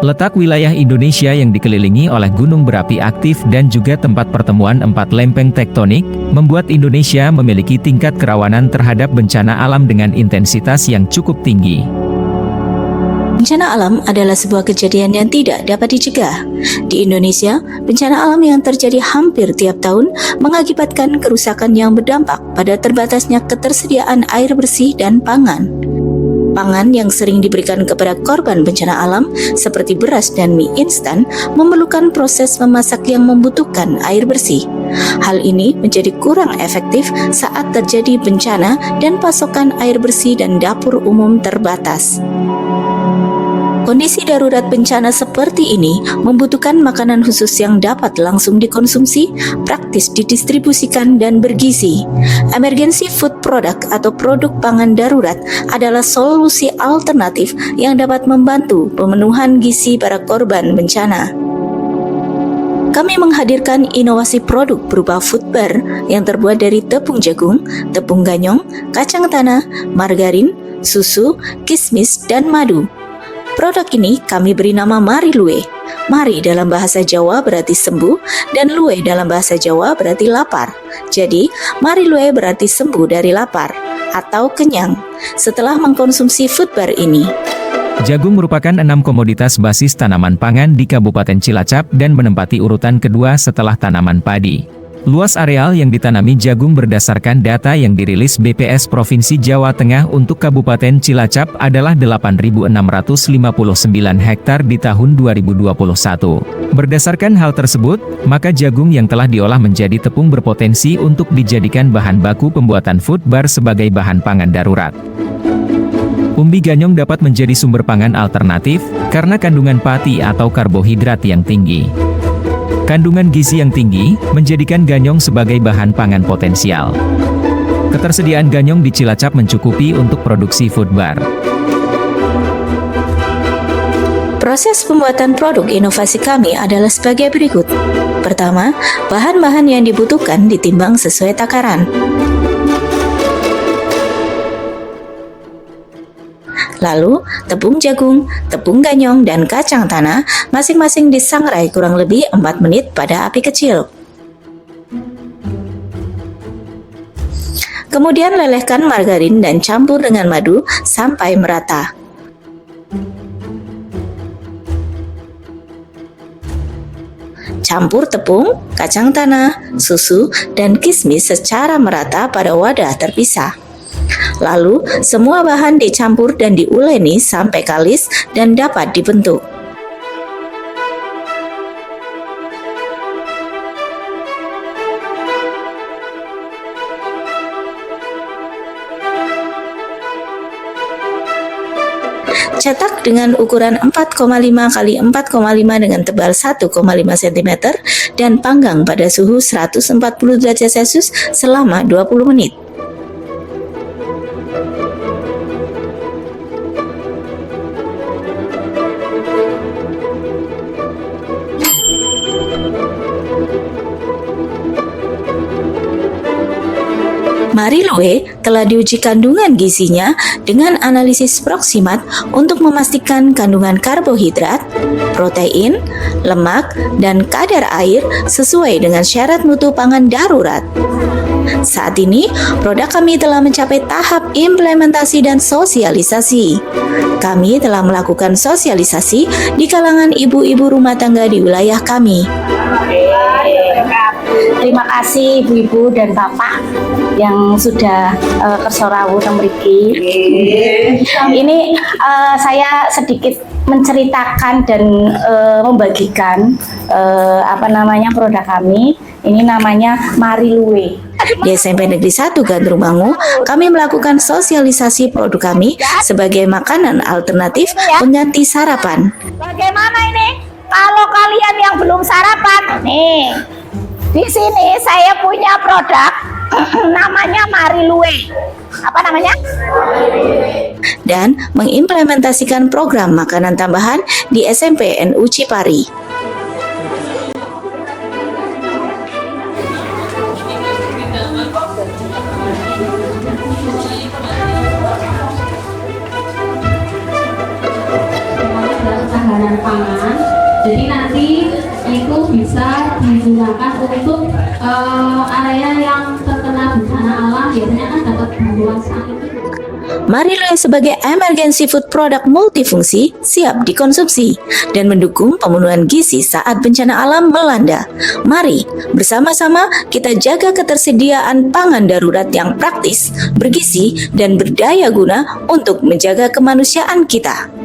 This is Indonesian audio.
Letak wilayah Indonesia yang dikelilingi oleh gunung berapi aktif dan juga tempat pertemuan 4 lempeng tektonik, membuat Indonesia memiliki tingkat kerawanan terhadap bencana alam dengan intensitas yang cukup tinggi. Bencana alam adalah sebuah kejadian yang tidak dapat dicegah. Di Indonesia, bencana alam yang terjadi hampir tiap tahun mengakibatkan kerusakan yang berdampak pada terbatasnya ketersediaan air bersih dan pangan. Pangan yang sering diberikan kepada korban bencana alam seperti beras dan mie instan memerlukan proses memasak yang membutuhkan air bersih. Hal ini menjadi kurang efektif saat terjadi bencana dan pasokan air bersih dan dapur umum terbatas. Kondisi darurat bencana seperti ini membutuhkan makanan khusus yang dapat langsung dikonsumsi, praktis didistribusikan, dan bergizi. Emergency food product atau produk pangan darurat adalah solusi alternatif yang dapat membantu pemenuhan gizi para korban bencana. Kami menghadirkan inovasi produk berupa food bar yang terbuat dari tepung jagung, tepung ganyong, kacang tanah, margarin, susu, kismis, dan madu. Produk ini kami beri nama Mari Lue. Mari dalam bahasa Jawa berarti sembuh dan Lue dalam bahasa Jawa berarti lapar. Jadi, Mari Lue berarti sembuh dari lapar atau kenyang setelah mengkonsumsi food bar ini. Jagung merupakan 6 komoditas basis tanaman pangan di Kabupaten Cilacap dan menempati urutan kedua setelah tanaman padi. Luas areal yang ditanami jagung berdasarkan data yang dirilis BPS Provinsi Jawa Tengah untuk Kabupaten Cilacap adalah 8.659 hektar di tahun 2021. Berdasarkan hal tersebut, maka jagung yang telah diolah menjadi tepung berpotensi untuk dijadikan bahan baku pembuatan food bar sebagai bahan pangan darurat. Umbi ganyong dapat menjadi sumber pangan alternatif karena kandungan pati atau karbohidrat yang tinggi. Kandungan gizi yang tinggi menjadikan ganyong sebagai bahan pangan potensial. Ketersediaan ganyong di Cilacap mencukupi untuk produksi food bar. Proses pembuatan produk inovasi kami adalah sebagai berikut. Pertama, bahan-bahan yang dibutuhkan ditimbang sesuai takaran. Lalu, tepung jagung, tepung ganyong, dan kacang tanah masing-masing disangrai kurang lebih 4 menit pada api kecil. Kemudian lelehkan margarin dan campur dengan madu sampai merata. Campur tepung, kacang tanah, susu, dan kismis secara merata pada wadah terpisah. Lalu, semua bahan dicampur dan diuleni sampai kalis dan dapat dibentuk. Cetak dengan ukuran 4,5 x 4,5 dengan tebal 1,5 cm dan panggang pada suhu 140 derajat Celcius selama 20 menit. Mari Lue telah diuji kandungan gizinya dengan analisis proksimat untuk memastikan kandungan karbohidrat, protein, lemak, dan kadar air sesuai dengan syarat mutu pangan darurat. Saat ini, produk kami telah mencapai tahap implementasi dan sosialisasi. Kami telah melakukan sosialisasi di kalangan ibu-ibu rumah tangga di wilayah kami. Terima kasih ibu-ibu dan bapak yang sudah kersa rawuh teng mriki. Ini saya sedikit menceritakan dan membagikan produk kami. Ini namanya Mari Lue. Di SMP Negeri 1 Gandrung-Mangu, kami melakukan sosialisasi produk kami sebagai makanan alternatif pengganti sarapan. Bagaimana ini? Kalau kalian yang belum sarapan, nih, di sini saya punya produk namanya Mari Lue. Apa namanya? Dan mengimplementasikan program makanan tambahan di SMP NU Cipari. Ketahanan pangan ini itu bisa digunakan untuk area yang terkena bencana alam, biasanya kan dapat bantuan saat itu. Marilue sebagai emergency food product multifungsi siap dikonsumsi dan mendukung pemenuhan gizi saat bencana alam melanda. Mari bersama-sama kita jaga ketersediaan pangan darurat yang praktis, bergizi, dan berdaya guna untuk menjaga kemanusiaan kita.